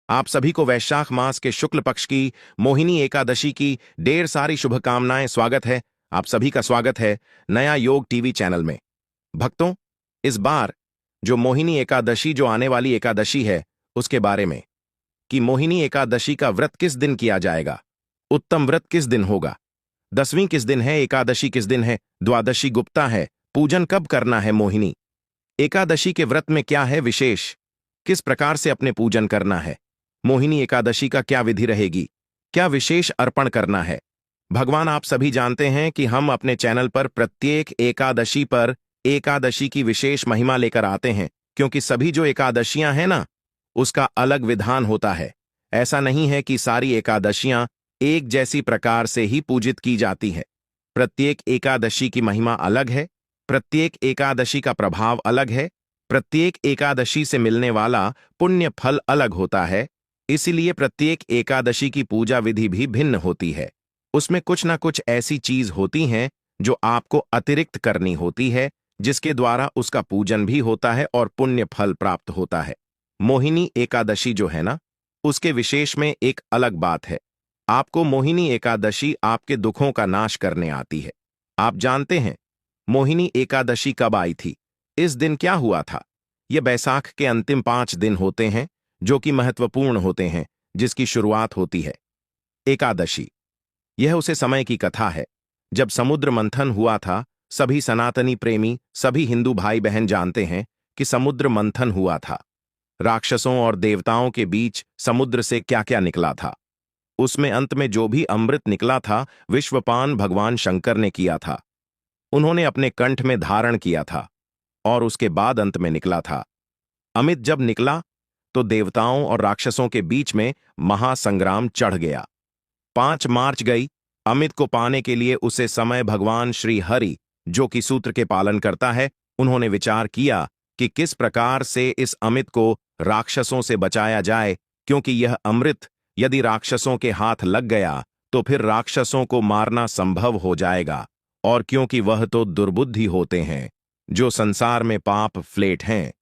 आप सभी को वैशाख मास के शुक्ल पक्ष की मोहिनी एकादशी की ढेर सारी शुभकामनाएं। स्वागत है, आप सभी का स्वागत है नया योग टीवी चैनल में। भक्तों, इस बार जो मोहिनी एकादशी जो आने वाली एकादशी है उसके बारे में कि मोहिनी एकादशी का व्रत किस दिन किया जाएगा, उत्तम व्रत किस दिन होगा, 10वीं किस दिन है, एकादशी किस दिन है, द्वादशी गुप्ता है, पूजन कब करना है, मोहिनी एकादशी के व्रत में क्या है विशेष, किस प्रकार से अपने पूजन करना है, मोहिनी एकादशी का क्या विधि रहेगी, क्या विशेष अर्पण करना है। भगवान, आप सभी जानते हैं कि हम अपने चैनल पर प्रत्येक एकादशी पर एकादशी की विशेष महिमा लेकर आते हैं, क्योंकि सभी जो एकादशियां हैं ना, उसका अलग विधान होता है। ऐसा नहीं है कि सारी एकादशियां एक जैसी प्रकार से ही पूजित की जाती है। प्रत्येक एकादशी की महिमा अलग है, प्रत्येक एकादशी का प्रभाव अलग है, प्रत्येक एकादशी से मिलने वाला पुण्य फल अलग होता है। इसीलिए प्रत्येक एकादशी की पूजा विधि भी भिन्न होती है। उसमें कुछ ना कुछ ऐसी चीज होती हैं जो आपको अतिरिक्त करनी होती है, जिसके द्वारा उसका पूजन भी होता है और पुण्य फल प्राप्त होता है। मोहिनी एकादशी जो है ना, उसके विशेष में एक अलग बात है। आपको मोहिनी एकादशी आपके दुखों का नाश करने आती है। आप जानते हैं मोहिनी एकादशी कब आई थी, इस दिन क्या हुआ था। यह बैसाख के अंतिम 5 दिन होते हैं जो कि महत्वपूर्ण होते हैं, जिसकी शुरुआत होती है एकादशी। यह उसे समय की कथा है जब समुद्र मंथन हुआ था। सभी सनातनी प्रेमी, सभी हिंदू भाई बहन जानते हैं कि समुद्र मंथन हुआ था। राक्षसों और देवताओं के बीच समुद्र से क्या क्या निकला था। उसमें अंत में जो भी अमृत निकला था, विश्वपान भगवान शंकर ने किया था। उन्होंने अपने कंठ में धारण किया था और उसके बाद अंत में निकला था अमित। जब निकला तो देवताओं और राक्षसों के बीच में महासंग्राम चढ़ गया। 5 मार्च गई। अमित को पाने के लिए उसे समय भगवान श्री हरि, जो कि सूत्र के पालन करता है, उन्होंने विचार किया कि किस प्रकार से इस अमित को राक्षसों से बचाया जाए, क्योंकि यह अमृत यदि राक्षसों के हाथ लग गया तो फिर राक्षसों को मारना संभव हो जाएगा। और क्योंकि वह तो दुर्बुद्धि होते हैं, जो संसार में पाप फ्लेट हैं,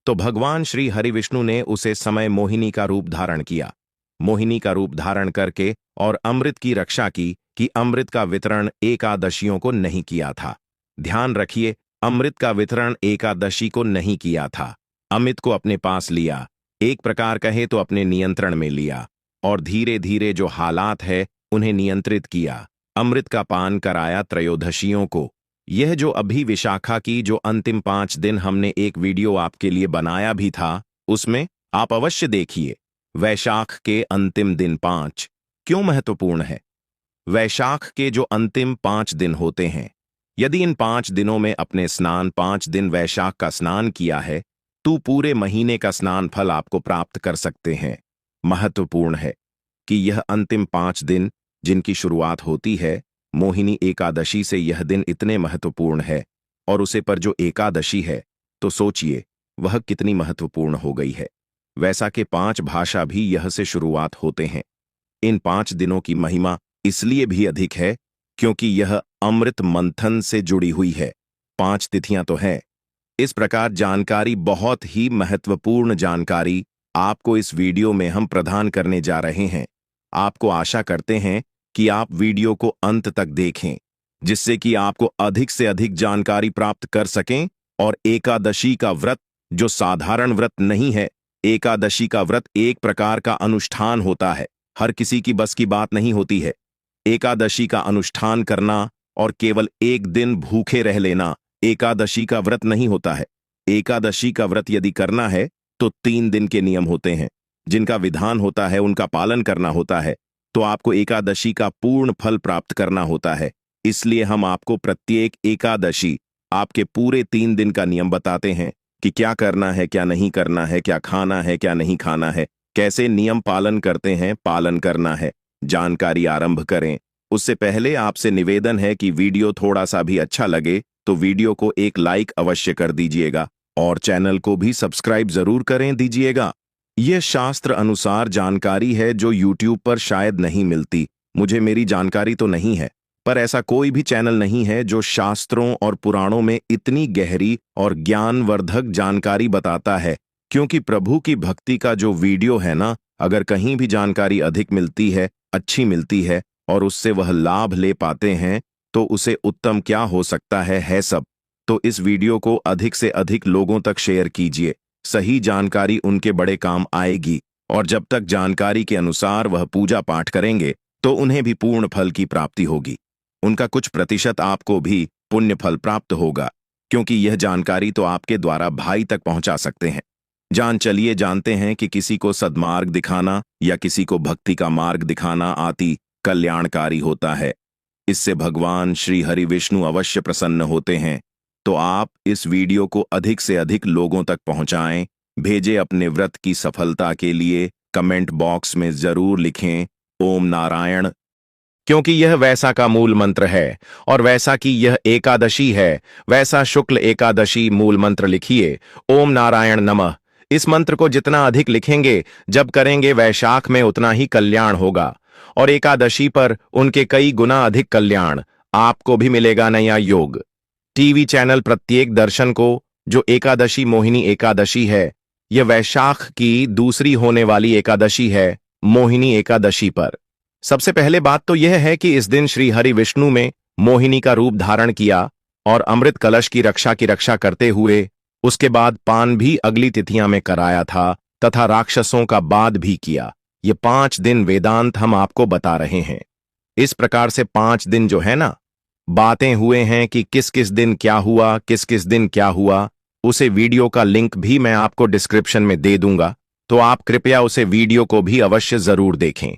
तो भगवान श्री हरि विष्णु ने उसे समय मोहिनी का रूप धारण किया। मोहिनी का रूप धारण करके और अमृत की रक्षा की कि अमृत का वितरण एकादशियों को नहीं किया था। ध्यान रखिए, अमृत का वितरण एकादशी को नहीं किया था। अमित को अपने पास लिया, एक प्रकार कहे तो अपने नियंत्रण में लिया, और धीरे धीरे जो हालात है उन्हें नियंत्रित किया। अमृत का पान कराया त्रयोदशियों को। यह जो अभी विशाखा की जो अंतिम 5 दिन हमने एक वीडियो आपके लिए बनाया भी था, उसमें आप अवश्य देखिए। वैशाख के अंतिम दिन 5 क्यों महत्वपूर्ण है। वैशाख के जो अंतिम 5 दिन होते हैं, यदि इन 5 दिनों में अपने स्नान 5 दिन वैशाख का स्नान किया है तो पूरे महीने का स्नान फल आपको प्राप्त कर सकते हैं। महत्वपूर्ण है कि यह अंतिम 5 दिन जिनकी शुरुआत होती है मोहिनी एकादशी से, यह दिन इतने महत्वपूर्ण है। और उसे पर जो एकादशी है तो सोचिए वह कितनी महत्वपूर्ण हो गई है। वैसा के 5 भाषा भी यह से शुरुआत होते हैं। इन 5 दिनों की महिमा इसलिए भी अधिक है क्योंकि यह अमृत मंथन से जुड़ी हुई है। 5 तिथियां तो हैं। इस प्रकार जानकारी, बहुत ही महत्वपूर्ण जानकारी आपको इस वीडियो में हम प्रदान करने जा रहे हैं। आपको आशा करते हैं कि आप वीडियो को अंत तक देखें, जिससे कि आपको अधिक से अधिक जानकारी प्राप्त कर सकें। और एकादशी का व्रत जो साधारण व्रत नहीं है, एकादशी का व्रत एक प्रकार का अनुष्ठान होता है। हर किसी की बस की बात नहीं होती है एकादशी का अनुष्ठान करना, और केवल एक दिन भूखे रह लेना एकादशी का व्रत नहीं होता है। एकादशी का व्रत यदि करना है तो 3 दिन के नियम होते हैं, जिनका विधान होता है, उनका पालन करना होता है, तो आपको एकादशी का पूर्ण फल प्राप्त करना होता है। इसलिए हम आपको प्रत्येक एकादशी आपके पूरे 3 दिन का नियम बताते हैं कि क्या करना है, क्या नहीं करना है, क्या खाना है, क्या नहीं खाना है, कैसे नियम पालन करते हैं, पालन करना है। जानकारी आरंभ करें उससे पहले आपसे निवेदन है कि वीडियो थोड़ा सा भी अच्छा लगे तो वीडियो को एक लाइक अवश्य कर दीजिएगा और चैनल को भी सब्सक्राइब जरूर करें दीजिएगा। यह शास्त्र अनुसार जानकारी है जो यूट्यूब पर शायद नहीं मिलती। मुझे मेरी जानकारी तो नहीं है, पर ऐसा कोई भी चैनल नहीं है जो शास्त्रों और पुराणों में इतनी गहरी और ज्ञानवर्धक जानकारी बताता है। क्योंकि प्रभु की भक्ति का जो वीडियो है ना, अगर कहीं भी जानकारी अधिक मिलती है, अच्छी मिलती है और उससे वह लाभ ले पाते हैं तो उसे उत्तम क्या हो सकता है सब। तो इस वीडियो को अधिक से अधिक लोगों तक शेयर कीजिए। सही जानकारी उनके बड़े काम आएगी और जब तक जानकारी के अनुसार वह पूजा पाठ करेंगे तो उन्हें भी पूर्ण फल की प्राप्ति होगी। उनका कुछ प्रतिशत आपको भी पुण्य फल प्राप्त होगा, क्योंकि यह जानकारी तो आपके द्वारा भाई तक पहुंचा सकते हैं। चलिए जानते हैं कि किसी को सद्मार्ग दिखाना या किसी को भक्ति का मार्ग दिखाना अति कल्याणकारी होता है। इससे भगवान श्री हरि विष्णु अवश्य प्रसन्न होते हैं। तो आप इस वीडियो को अधिक से अधिक लोगों तक पहुंचाएं, भेजें। अपने व्रत की सफलता के लिए कमेंट बॉक्स में जरूर लिखें ओम नारायण, क्योंकि यह वैसा का मूल मंत्र है और वैसा की यह एकादशी है। वैसा शुक्ल एकादशी मूल मंत्र लिखिए ओम नारायण नमः। इस मंत्र को जितना अधिक लिखेंगे, जब करेंगे वैशाख में, उतना ही कल्याण होगा और एकादशी पर उनके कई गुना अधिक कल्याण आपको भी मिलेगा। नया योग टीवी चैनल प्रत्येक दर्शन को जो एकादशी मोहिनी एकादशी है, यह वैशाख की दूसरी होने वाली एकादशी है मोहिनी एकादशी पर। सबसे पहले बात तो यह है कि इस दिन श्री हरि विष्णु में मोहिनी का रूप धारण किया और अमृत कलश की रक्षा करते हुए उसके बाद पान भी अगली तिथियां में कराया था तथा राक्षसों का बाध भी किया। ये 5 दिन वेदांत हम आपको बता रहे हैं। इस प्रकार से 5 दिन जो है ना, बातें हुए हैं कि किस किस दिन क्या हुआ, किस किस दिन क्या हुआ, उसे वीडियो का लिंक भी मैं आपको डिस्क्रिप्शन में दे दूंगा, तो आप कृपया उसे वीडियो को भी अवश्य जरूर देखें।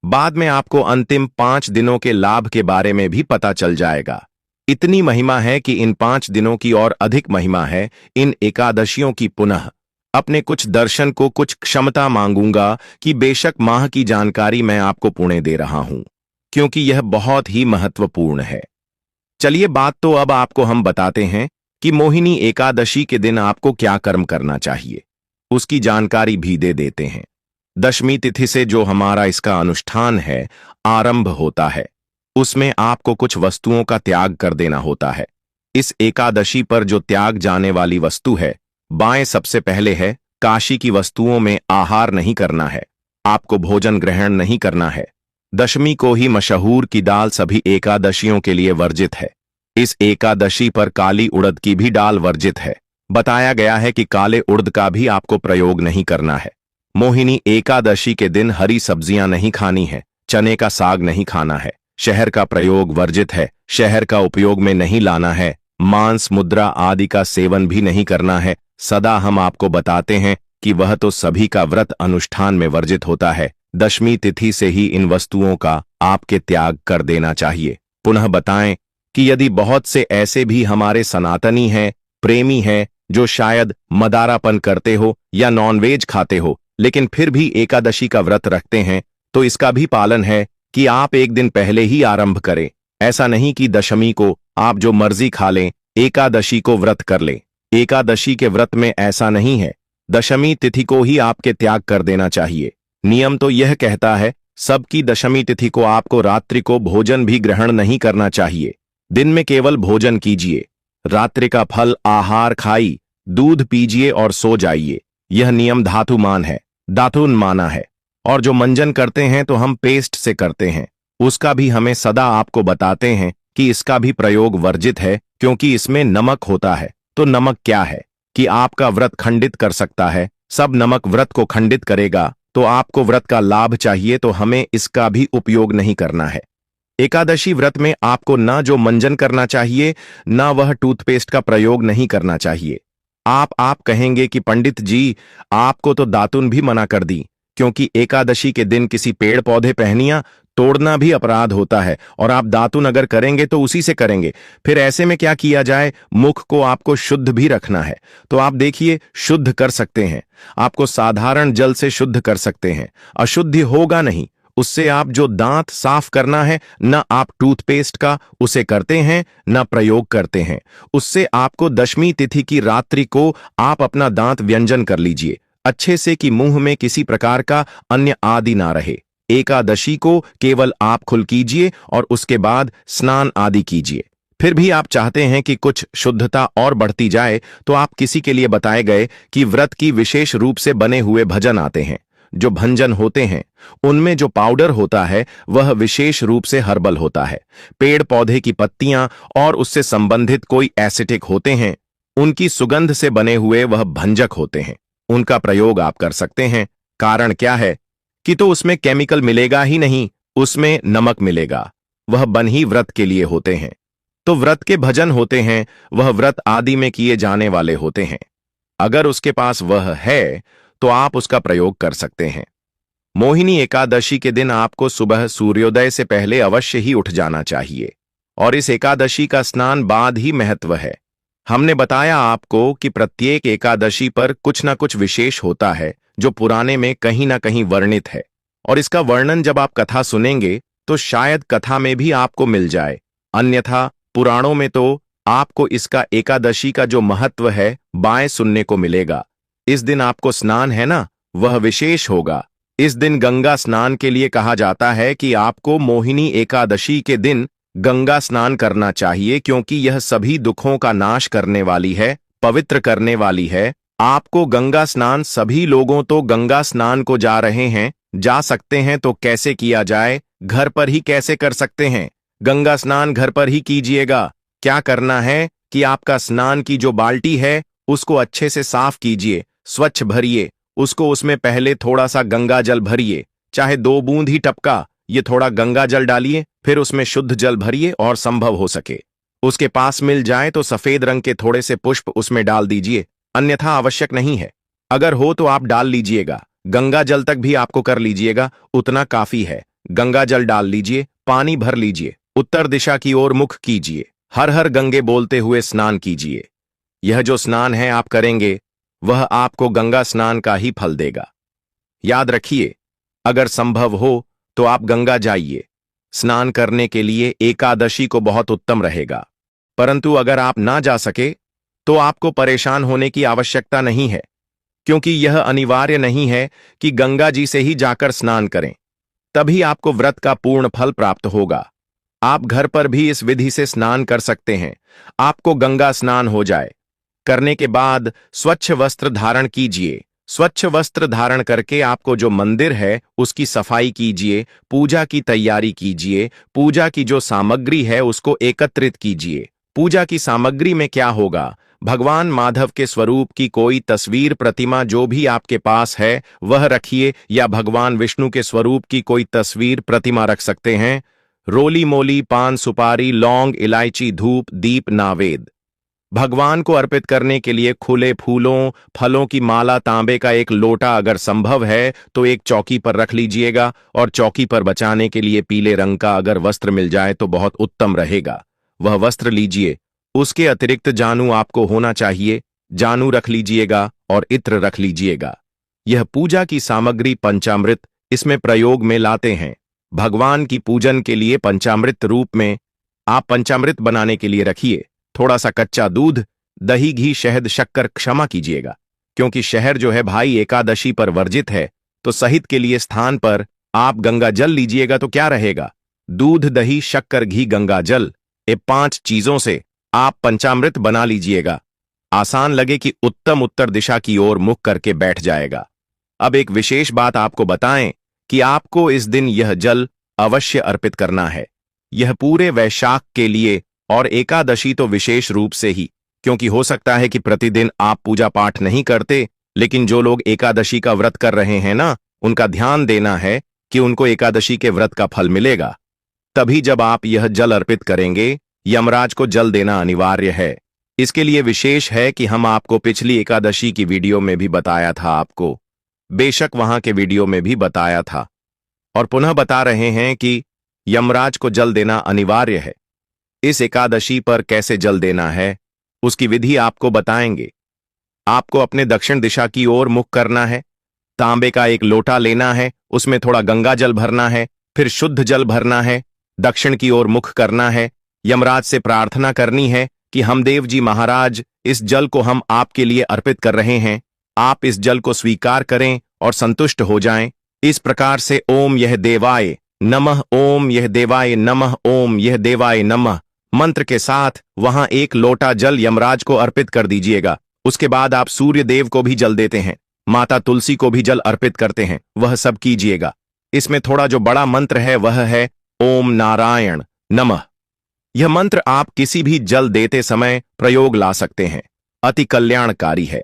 बाद में आपको अंतिम 5 दिनों के लाभ के बारे में भी पता चल जाएगा। इतनी महिमा है कि इन 5 दिनों की और अधिक महिमा है इन एकादशियों की। पुनः अपने कुछ दर्शन को कुछ क्षमता मांगूंगा कि बेशक माह की जानकारी मैं आपको पुणे दे रहा हूं, क्योंकि यह बहुत ही महत्वपूर्ण है। चलिए बात तो अब आपको हम बताते हैं कि मोहिनी एकादशी के दिन आपको क्या कर्म करना चाहिए, उसकी जानकारी भी दे देते हैं। दशमी तिथि से जो हमारा इसका अनुष्ठान है आरंभ होता है, उसमें आपको कुछ वस्तुओं का त्याग कर देना होता है। इस एकादशी पर जो त्याग जाने वाली वस्तु है, बाएं सबसे पहले है काशी की वस्तुओं में आहार नहीं करना है, आपको भोजन ग्रहण नहीं करना है। दशमी को ही मशहूर की दाल सभी एकादशियों के लिए वर्जित है। इस एकादशी पर काली उड़द की भी दाल वर्जित है। बताया गया है कि काले उड़द का भी आपको प्रयोग नहीं करना है। मोहिनी एकादशी के दिन हरी सब्जियां नहीं खानी है, चने का साग नहीं खाना है, शहर का प्रयोग वर्जित है, शहर का उपयोग में नहीं लाना है, मांस मुद्रा आदि का सेवन भी नहीं करना है। सदा हम आपको बताते हैं कि वह तो सभी का व्रत अनुष्ठान में वर्जित होता है। दशमी तिथि से ही इन वस्तुओं का आपके त्याग कर देना चाहिए। पुनः बताएं कि यदि बहुत से ऐसे भी हमारे सनातनी हैं, प्रेमी हैं, जो शायद मदारापन करते हो या नॉनवेज खाते हो, लेकिन फिर भी एकादशी का व्रत रखते हैं, तो इसका भी पालन है कि आप एक दिन पहले ही आरंभ करें। ऐसा नहीं कि दशमी को आप जो मर्जी खा लें, एकादशी को व्रत कर लें। एकादशी के व्रत में ऐसा नहीं है। दशमी तिथि को ही आपके त्याग कर देना चाहिए। नियम तो यह कहता है सबकी दशमी तिथि को आपको रात्रि को भोजन भी ग्रहण नहीं करना चाहिए। दिन में केवल भोजन कीजिए, रात्रि का फल आहार खाई, दूध पीजिए और सो जाइए। यह नियम धातुमान है, दातुन माना है। और जो मंजन करते हैं तो हम पेस्ट से करते हैं, उसका भी हमें सदा आपको बताते हैं कि इसका भी प्रयोग वर्जित है, क्योंकि इसमें नमक होता है। तो नमक क्या है कि आपका व्रत खंडित कर सकता है। सब नमक व्रत को खंडित करेगा। तो आपको व्रत का लाभ चाहिए तो हमें इसका भी उपयोग नहीं करना है। एकादशी व्रत में आपको ना जो मंजन करना चाहिए, ना वह टूथपेस्ट का प्रयोग नहीं करना चाहिए। आप कहेंगे कि पंडित जी आपको तो दातुन भी मना कर दी, क्योंकि एकादशी के दिन किसी पेड़ पौधे टहनियां तोड़ना भी अपराध होता है और आप दातुन अगर करेंगे तो उसी से करेंगे। फिर ऐसे में क्या किया जाए, मुख को आपको शुद्ध भी रखना है। तो आप देखिए शुद्ध कर सकते हैं, आपको साधारण जल से शुद्ध कर सकते हैं, अशुद्धि होगा नहीं। उससे आप जो दांत साफ करना है, न आप टूथपेस्ट का उसे करते हैं न प्रयोग करते हैं। उससे आपको दशमी तिथि की रात्रि को आप अपना दांत व्यंजन कर लीजिए अच्छे से कि मुंह में किसी प्रकार का अन्य आदि ना रहे। एकादशी को केवल आप खुल कीजिए और उसके बाद स्नान आदि कीजिए। फिर भी आप चाहते हैं कि कुछ शुद्धता और बढ़ती जाए, तो आप किसी के लिए बताए गए कि व्रत की विशेष रूप से बने हुए भजन आते हैं, जो भंजन होते हैं, उनमें जो पाउडर होता है वह विशेष रूप से हर्बल होता है। पेड़ पौधे की पत्तियां और उससे संबंधित कोई एसिटिक होते हैं, उनकी सुगंध से बने हुए वह भंजक होते हैं। उनका प्रयोग आप कर सकते हैं। कारण क्या है कि तो उसमें केमिकल मिलेगा ही नहीं, उसमें नमक मिलेगा। वह बन ही व्रत के लिए होते हैं। तो व्रत के भजन होते हैं, वह व्रत आदि में किए जाने वाले होते हैं। अगर उसके पास वह है तो आप उसका प्रयोग कर सकते हैं। मोहिनी एकादशी के दिन आपको सुबह सूर्योदय से पहले अवश्य ही उठ जाना चाहिए और इस एकादशी का स्नान बाद ही महत्व है। हमने बताया आपको कि प्रत्येक एकादशी पर कुछ ना कुछ विशेष होता है जो पुराने में कहीं ना कहीं वर्णित है, और इसका वर्णन जब आप कथा सुनेंगे तो शायद कथा में भी आपको मिल जाए, अन्यथा पुराणों में तो आपको इसका एकादशी का जो महत्व है बाएं सुनने को मिलेगा। इस दिन आपको स्नान है ना, वह विशेष होगा। इस दिन गंगा स्नान के लिए कहा जाता है कि आपको मोहिनी एकादशी के दिन गंगा स्नान करना चाहिए, क्योंकि यह सभी दुखों का नाश करने वाली है, पवित्र करने वाली है। आपको गंगा स्नान, सभी लोगों तो गंगा स्नान को जा रहे हैं, जा सकते हैं, तो कैसे किया जाए, घर पर ही कैसे कर सकते हैं? गंगा स्नान घर पर ही कीजिएगा। क्या करना है कि आपका स्नान की जो बाल्टी है उसको अच्छे से साफ कीजिए, स्वच्छ भरिए उसको। उसमें पहले थोड़ा सा गंगा जल भरिए, चाहे 2 बूंद ही टपका, ये थोड़ा गंगा जल डालिए, फिर उसमें शुद्ध जल भरिए और संभव हो सके उसके पास मिल जाए तो सफेद रंग के थोड़े से पुष्प उसमें डाल दीजिए, अन्यथा आवश्यक नहीं है। अगर हो तो आप डाल लीजिएगा, गंगा जल तक भी आपको कर लीजिएगा, उतना काफी है। गंगा जल डाल लीजिए, पानी भर लीजिए, उत्तर दिशा की ओर मुख कीजिए, हर हर गंगे बोलते हुए स्नान कीजिए। यह जो स्नान है आप करेंगे वह आपको गंगा स्नान का ही फल देगा। याद रखिए, अगर संभव हो तो आप गंगा जाइए स्नान करने के लिए, एकादशी को बहुत उत्तम रहेगा। परंतु अगर आप ना जा सके तो आपको परेशान होने की आवश्यकता नहीं है, क्योंकि यह अनिवार्य नहीं है कि गंगा जी से ही जाकर स्नान करें, तभी आपको व्रत का पूर्ण फल प्राप्त होगा। आप घर पर भी इस विधि से स्नान कर सकते हैं। आपको गंगा स्नान हो जाए, करने के बाद स्वच्छ वस्त्र धारण कीजिए। स्वच्छ वस्त्र धारण करके आपको जो मंदिर है उसकी सफाई कीजिए, पूजा की तैयारी कीजिए। पूजा की जो सामग्री है उसको एकत्रित कीजिए। पूजा की सामग्री में क्या होगा? भगवान माधव के स्वरूप की कोई तस्वीर, प्रतिमा जो भी आपके पास है वह रखिए, या भगवान विष्णु के स्वरूप की कोई तस्वीर, प्रतिमा रख सकते हैं। रोली मोली, पान सुपारी, लौंग, इलायची, धूप, दीप, नावेद। भगवान को अर्पित करने के लिए खुले फूलों, फलों की माला, तांबे का एक लोटा, अगर संभव है तो एक चौकी पर रख लीजिएगा, और चौकी पर बचाने के लिए पीले रंग का अगर वस्त्र मिल जाए तो बहुत उत्तम रहेगा, वह वस्त्र लीजिए। उसके अतिरिक्त जानू आपको होना चाहिए, जानू रख लीजिएगा और इत्र रख लीजिएगा। यह पूजा की सामग्री पंचामृत इसमें प्रयोग में लाते हैं। भगवान की पूजन के लिए पंचामृत रूप में आप पंचामृत बनाने के लिए रखिए थोड़ा सा कच्चा दूध, दही, घी, शहद, शक्कर। क्षमा कीजिएगा, क्योंकि शहर जो है भाई एकादशी पर वर्जित है, तो सहित के लिए स्थान पर आप गंगा जल लीजिएगा तो क्या रहेगा? दूध, दही, शक्कर, घी, गंगा जल, ये 5 चीजों से आप पंचामृत बना लीजिएगा। आसान लगे कि उत्तम उत्तर दिशा की ओर मुख करके बैठ जाएगा। अब एक विशेष बात आपको बताएं कि आपको इस दिन यह जल अवश्य अर्पित करना है। यह पूरे वैशाख के लिए, और एकादशी तो विशेष रूप से ही, क्योंकि हो सकता है कि प्रतिदिन आप पूजा पाठ नहीं करते, लेकिन जो लोग एकादशी का व्रत कर रहे हैं ना, उनका ध्यान देना है कि उनको एकादशी के व्रत का फल मिलेगा। तभी जब आप यह जल अर्पित करेंगे, यमराज को जल देना अनिवार्य है। इसके लिए विशेष है कि हम आपको पिछली एकादशी की वीडियो में भी बताया था, आपको बेशक वहां के वीडियो में भी बताया था, और पुनः बता रहे हैं कि यमराज को जल देना अनिवार्य है। इस एकादशी पर कैसे जल देना है उसकी विधि आपको बताएंगे। आपको अपने दक्षिण दिशा की ओर मुख करना है, तांबे का एक लोटा लेना है, उसमें थोड़ा गंगा जल भरना है, फिर शुद्ध जल भरना है, दक्षिण की ओर मुख करना है। यमराज से प्रार्थना करनी है कि हम देव जी महाराज, इस जल को हम आपके लिए अर्पित कर रहे हैं, आप इस जल को स्वीकार करें और संतुष्ट हो जाएं। इस प्रकार से ओम यह देवाय नमः, ओम यह देवाय नमः, ओम यह देवाय नमः मंत्र के साथ वहां एक लोटा जल यमराज को अर्पित कर दीजिएगा। उसके बाद आप सूर्य देव को भी जल देते हैं। माता तुलसी को भी जल अर्पित करते हैं, वह सब कीजिएगा। इसमें थोड़ा जो बड़ा मंत्र है वह है ओम नारायण नमः। यह मंत्र आप किसी भी जल देते समय प्रयोग ला सकते हैं, अति कल्याणकारी है।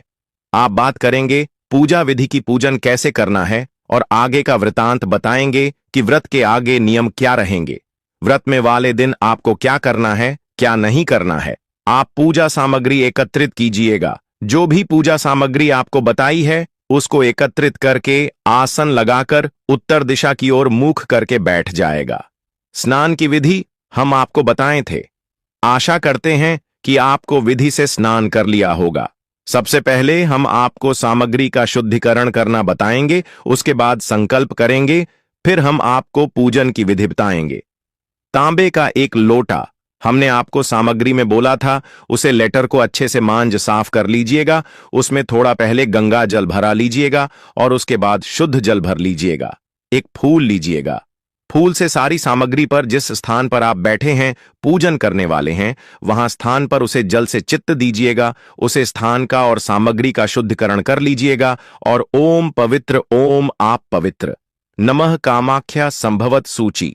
आप बात करेंगे पूजा विधि की, पूजन कैसे करना है और आगे का वृतांत बताएंगे कि व्रत के आगे नियम क्या रहेंगे, व्रत में वाले दिन आपको क्या करना है क्या नहीं करना है। आप पूजा सामग्री एकत्रित कीजिएगा। जो भी पूजा सामग्री आपको बताई है उसको एकत्रित करके आसन लगाकर उत्तर दिशा की ओर मुख करके बैठ जाएगा। स्नान की विधि हम आपको बताए थे। आशा करते हैं कि आपको विधि से स्नान कर लिया होगा। सबसे पहले हम आपको सामग्री का शुद्धिकरण करना बताएंगे, उसके बाद संकल्प करेंगे, फिर हम आपको पूजन की विधि बताएंगे। तांबे का एक लोटा हमने आपको सामग्री में बोला था, उसे लेटर को अच्छे से मांज साफ कर लीजिएगा। उसमें थोड़ा पहले गंगा जल भरा लीजिएगा और उसके बाद शुद्ध जल भर लीजिएगा। एक फूल लीजिएगा। फूल से सारी सामग्री पर जिस स्थान पर आप बैठे हैं, पूजन करने वाले हैं, वहां स्थान पर उसे जल से चित्त दीजिएगा। उसे स्थान का और सामग्री का शुद्धिकरण कर लीजिएगा और ओम पवित्र ओम आप पवित्र नमः कामाख्या संभवत सूची,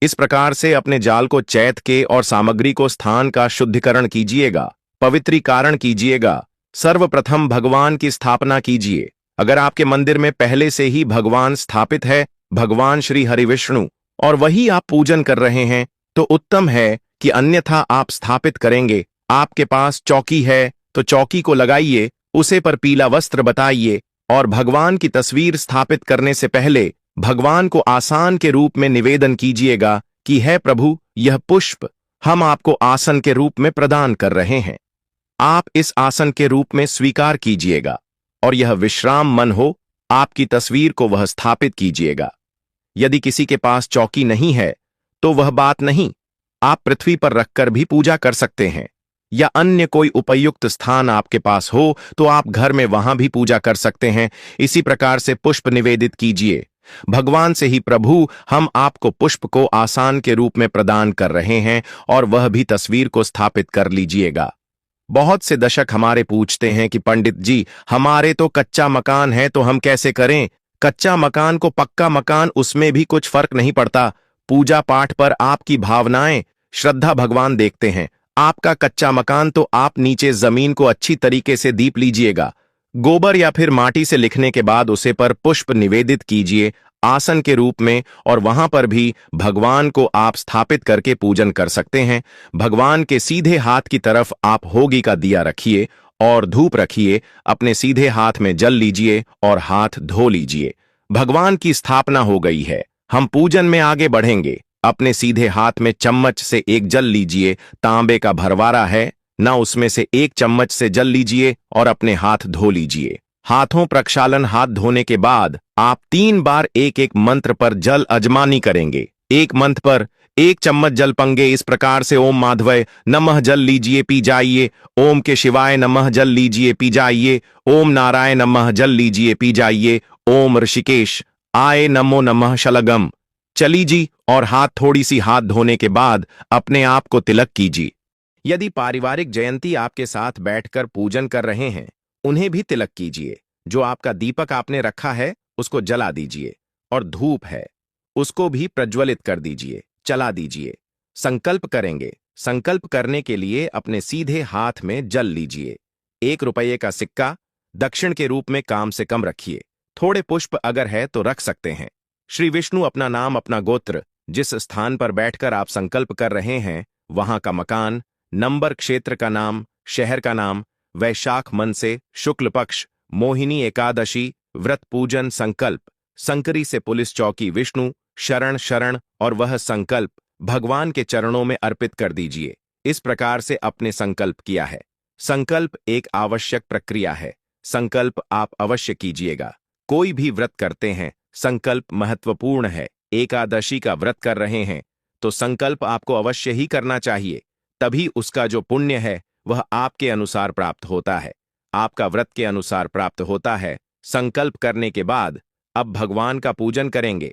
इस प्रकार से अपने जाल को चैत के और सामग्री को स्थान का शुद्धिकरण कीजिएगा, पवित्रीकरण कीजिएगा। सर्वप्रथम भगवान की स्थापना कीजिए। अगर आपके मंदिर में पहले से ही भगवान स्थापित है, भगवान श्री हरि विष्णु, और वही आप पूजन कर रहे हैं, तो उत्तम है कि अन्यथा आप स्थापित करेंगे। आपके पास चौकी है तो चौकी को लगाइए, उसे पर पीला वस्त्र बताइए और भगवान की तस्वीर स्थापित करने से पहले भगवान को आसन के रूप में निवेदन कीजिएगा कि है प्रभु, यह पुष्प हम आपको आसन के रूप में प्रदान कर रहे हैं। आप इस आसन के रूप में स्वीकार कीजिएगा और यह विश्राम मन हो, आपकी तस्वीर को वह स्थापित कीजिएगा। यदि किसी के पास चौकी नहीं है तो वह बात नहीं, आप पृथ्वी पर रखकर भी पूजा कर सकते हैं, या अन्य कोई उपयुक्त स्थान आपके पास हो तो आप घर में वहां भी पूजा कर सकते हैं। इसी प्रकार से पुष्प निवेदित कीजिए भगवान से ही, प्रभु हम आपको पुष्प को आसन के रूप में प्रदान कर रहे हैं, और वह भी तस्वीर को स्थापित कर लीजिएगा। बहुत से दर्शक हमारे पूछते हैं कि पंडित जी, हमारे तो कच्चा मकान है तो हम कैसे करें। कच्चा मकान को पक्का मकान, उसमें भी कुछ फर्क नहीं पड़ता। पूजा पाठ पर आपकी भावनाएं, श्रद्धा भगवान देखते हैं। आपका कच्चा मकान तो आप नीचे जमीन को अच्छी तरीके से दीप लीजिएगा, गोबर या फिर माटी से लिखने के बाद उसे पर पुष्प निवेदित कीजिए आसन के रूप में, और वहां पर भी भगवान को आप स्थापित करके पूजन कर सकते हैं। भगवान के सीधे हाथ की तरफ आप होगी का दिया रखिए और धूप रखिए। अपने सीधे हाथ में जल लीजिए और हाथ धो लीजिए। भगवान की स्थापना हो गई है, हम पूजन में आगे बढ़ेंगे। अपने सीधे हाथ में चम्मच से एक जल लीजिए, तांबे का भरवारा है ना, उसमें से एक चम्मच से जल लीजिए और अपने हाथ धो लीजिए। हाथों प्रक्षालन, हाथ धोने के बाद आप 3 बार एक एक मंत्र पर जल अजमानी करेंगे। एक मंत्र पर 1 चम्मच जल पंगे, इस प्रकार से ओम माधवय नमः जल लीजिए, पी जाइए। ओम के शिवाय नमः जल लीजिए, पी जाइए। ओम नारायण नमः जल लीजिए, पी जाइए। ओम ऋषिकेश आए नमो नमः शलगम, चली जी। और हाथ थोड़ी सी हाथ धोने के बाद अपने आप को तिलक कीजिए। यदि पारिवारिक जयंती आपके साथ बैठकर पूजन कर रहे हैं, उन्हें भी तिलक कीजिए। जो आपका दीपक आपने रखा है उसको जला दीजिए, और धूप है उसको भी प्रज्वलित कर दीजिए, चला दीजिए। संकल्प करेंगे। संकल्प करने के लिए अपने सीधे हाथ में जल लीजिए। 1 रुपये का सिक्का दक्षिण के रूप में कम से कम रखिए। थोड़े पुष्प अगर है तो रख सकते हैं। श्री विष्णु अपना नाम, अपना गोत्र, जिस स्थान पर बैठकर आप संकल्प कर रहे हैं वहां का मकान, नंबर, क्षेत्र का नाम, शहर का नाम, वैशाख मन से, शुक्ल पक्ष, मोहिनी एकादशी, व्रत, पूजन, संकल्प, संकरी से पुलिस चौकी, विष्णु शरण शरण, और वह संकल्प भगवान के चरणों में अर्पित कर दीजिए। इस प्रकार से अपने संकल्प किया है। संकल्प एक आवश्यक प्रक्रिया है। संकल्प आप अवश्य कीजिएगा। कोई भी व्रत करते हैं, संकल्प महत्वपूर्ण है। एकादशी का व्रत कर रहे हैं तो संकल्प आपको अवश्य ही करना चाहिए, तभी उसका जो पुण्य है वह आपके अनुसार प्राप्त होता है, आपका व्रत के अनुसार प्राप्त होता है। संकल्प करने के बाद अब भगवान का पूजन करेंगे।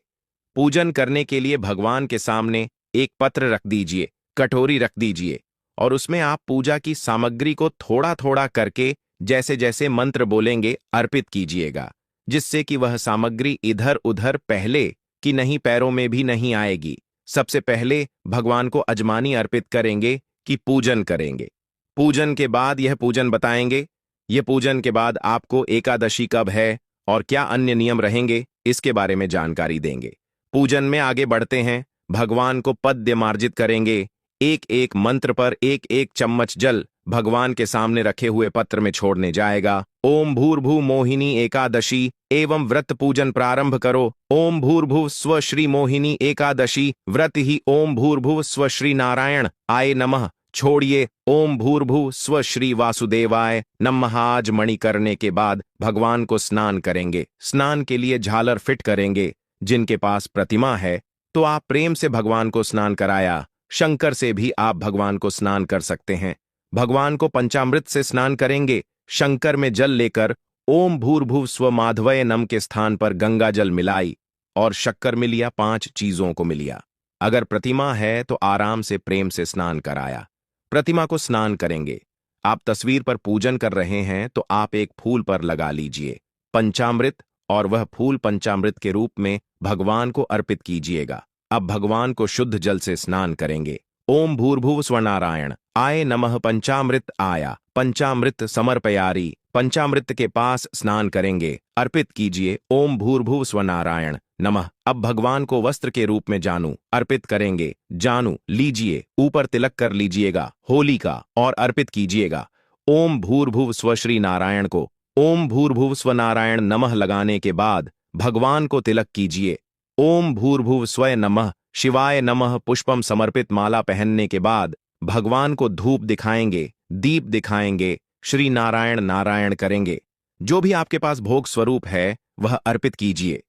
पूजन करने के लिए भगवान के सामने एक पत्र रख दीजिए, कटोरी रख दीजिए, और उसमें आप पूजा की सामग्री को थोड़ा थोड़ा करके जैसे जैसे मंत्र बोलेंगे अर्पित कीजिएगा। जिससे कि वह सामग्री इधर उधर पहले कि नहीं पैरों में भी नहीं आएगी। सबसे पहले भगवान को अजमानी अर्पित करेंगे कि पूजन करेंगे। पूजन के बाद यह पूजन बताएंगे। यह पूजन के बाद आपको एकादशी कब है और क्या अन्य नियम रहेंगे, इसके बारे में जानकारी देंगे। पूजन में आगे बढ़ते हैं। भगवान को पद्य मार्जित करेंगे। एक एक मंत्र पर एक एक चम्मच जल भगवान के सामने रखे हुए पत्र में छोड़ने जाएगा। ओम भूर्भुव मोहिनी एकादशी एवं व्रत पूजन प्रारंभ करो। ओम भूर्भुव स्व श्री मोहिनी एकादशी व्रत ही ओम भूर्भुव स्व श्री नारायण आय नमः छोड़िए। ओम भूर्भुव स्व श्री वासुदेवाय नमः। आज मणि करने के बाद भगवान को स्नान करेंगे। स्नान के लिए झालर फिट करेंगे। जिनके पास प्रतिमा है तो आप प्रेम से भगवान को स्नान कराया। शंकर से भी आप भगवान को स्नान कर सकते हैं। भगवान को पंचामृत से स्नान करेंगे। शंकर में जल लेकर ओम भूर्भुव स्व माधवय नम के स्थान पर गंगा जल मिलाई और शक्कर मिलिया, 5 चीजों को मिलिया। अगर प्रतिमा है तो आराम से प्रेम से स्नान कराया। प्रतिमा को स्नान करेंगे। आप तस्वीर पर पूजन कर रहे हैं तो आप एक फूल पर लगा लीजिए पंचामृत और वह फूल पंचामृत के रूप में भगवान को अर्पित कीजिएगा। अब भगवान को शुद्ध जल से स्नान करेंगे। ओम भूर्भुव स्वनारायण आय नमः पंचामृत आया। पंचामृत समर्पयारी। पंचामृत के पास स्नान करेंगे। अर्पित कीजिए ओम भूर्भुव स्वनारायण नमः। अब भगवान को वस्त्र के रूप में जानू अर्पित करेंगे। जानू लीजिए, ऊपर तिलक कर लीजिएगा होली का और अर्पित कीजिएगा। ओम भूर्भुव स्व श्री नारायण को ओम भूर्भुव स्व नारायण नमः लगाने के बाद भगवान को तिलक कीजिए। ओम भूर्भुव स्वय नमः शिवाय नमः पुष्पम समर्पित माला पहनने के बाद भगवान को धूप दिखाएंगे, दीप दिखाएंगे, श्री नारायण नारायण करेंगे। जो भी आपके पास भोग स्वरूप है वह अर्पित कीजिए।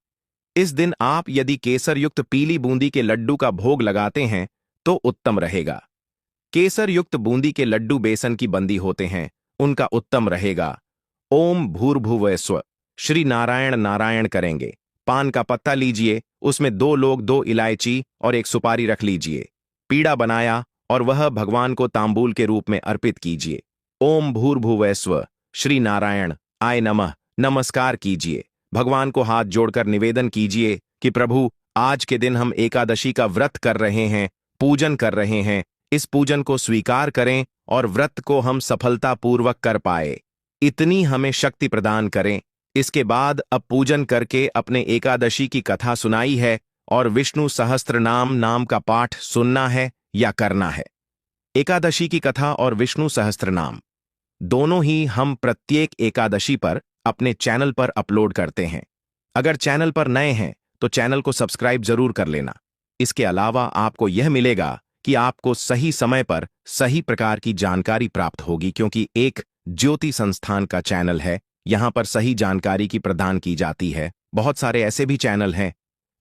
इस दिन आप यदि केसर युक्त पीली बूंदी के लड्डू का भोग लगाते हैं तो उत्तम रहेगा। केसर युक्त बूंदी के लड्डू बेसन की बंदी होते हैं, उनका उत्तम रहेगा। ओम भूर्भुवः स्व श्री नारायण नारायण करेंगे। पान का पत्ता लीजिए, उसमें 2 लोग 2 इलायची और 1 सुपारी रख लीजिए। पीड़ा बनाया और वह भगवान को तांबूल के रूप में अर्पित कीजिए। ओम भूर्भुवः स्व श्री नारायण आय नमः नमस्कार कीजिए। भगवान को हाथ जोड़कर निवेदन कीजिए कि प्रभु, आज के दिन हम एकादशी का व्रत कर रहे हैं, पूजन कर रहे हैं। इस पूजन को स्वीकार करें और व्रत को हम सफलतापूर्वक कर पाए, इतनी हमें शक्ति प्रदान करें। इसके बाद अब पूजन करके अपने एकादशी की कथा सुनाई है और विष्णु सहस्त्रनाम नाम का पाठ सुनना है या करना है। एकादशी की कथा और विष्णु सहस्त्रनाम दोनों ही हम प्रत्येक एकादशी पर अपने चैनल पर अपलोड करते हैं। अगर चैनल पर नए हैं तो चैनल को सब्सक्राइब जरूर कर लेना। इसके अलावा आपको यह मिलेगा कि आपको सही समय पर सही प्रकार की जानकारी प्राप्त होगी, क्योंकि एक ज्योति संस्थान का चैनल है। यहां पर सही जानकारी की प्रदान की जाती है। बहुत सारे ऐसे भी चैनल हैं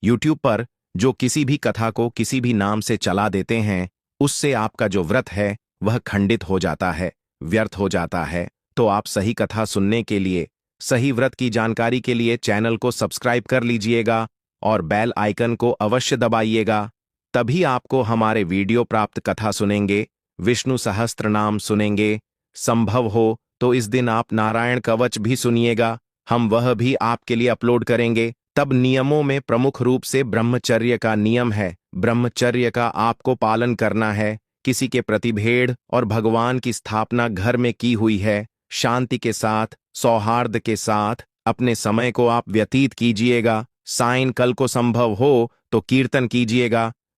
यूट्यूब पर जो किसी भी कथा को किसी भी नाम से चला देते हैं, उससे आपका जो व्रत है वह खंडित हो जाता है, व्यर्थ हो जाता है। तो आप सही कथा सुनने के लिए, सही व्रत की जानकारी के लिए चैनल को सब्सक्राइब कर लीजिएगा और बेल आइकन को अवश्य दबाइएगा। तभी आपको हमारे वीडियो प्राप्त कथा सुनेंगे, विष्णु सहस्त्रनाम सुनेंगे। संभव हो तो इस दिन आप नारायण कवच भी सुनिएगा, हम वह भी आपके लिए अपलोड करेंगे। तब नियमों में प्रमुख रूप से ब्रह्मचर्य का नियम है। ब्रह्मचर्य का आपको पालन करना है। किसी के प्रति भेड़ और भगवान की स्थापना घर में की हुई है। शांति के साथ, सौहार्द के साथ अपने समय को आप व्यतीत कीजिएगा। सायंकाल को संभव हो तो कीर्तन कीजिएगा,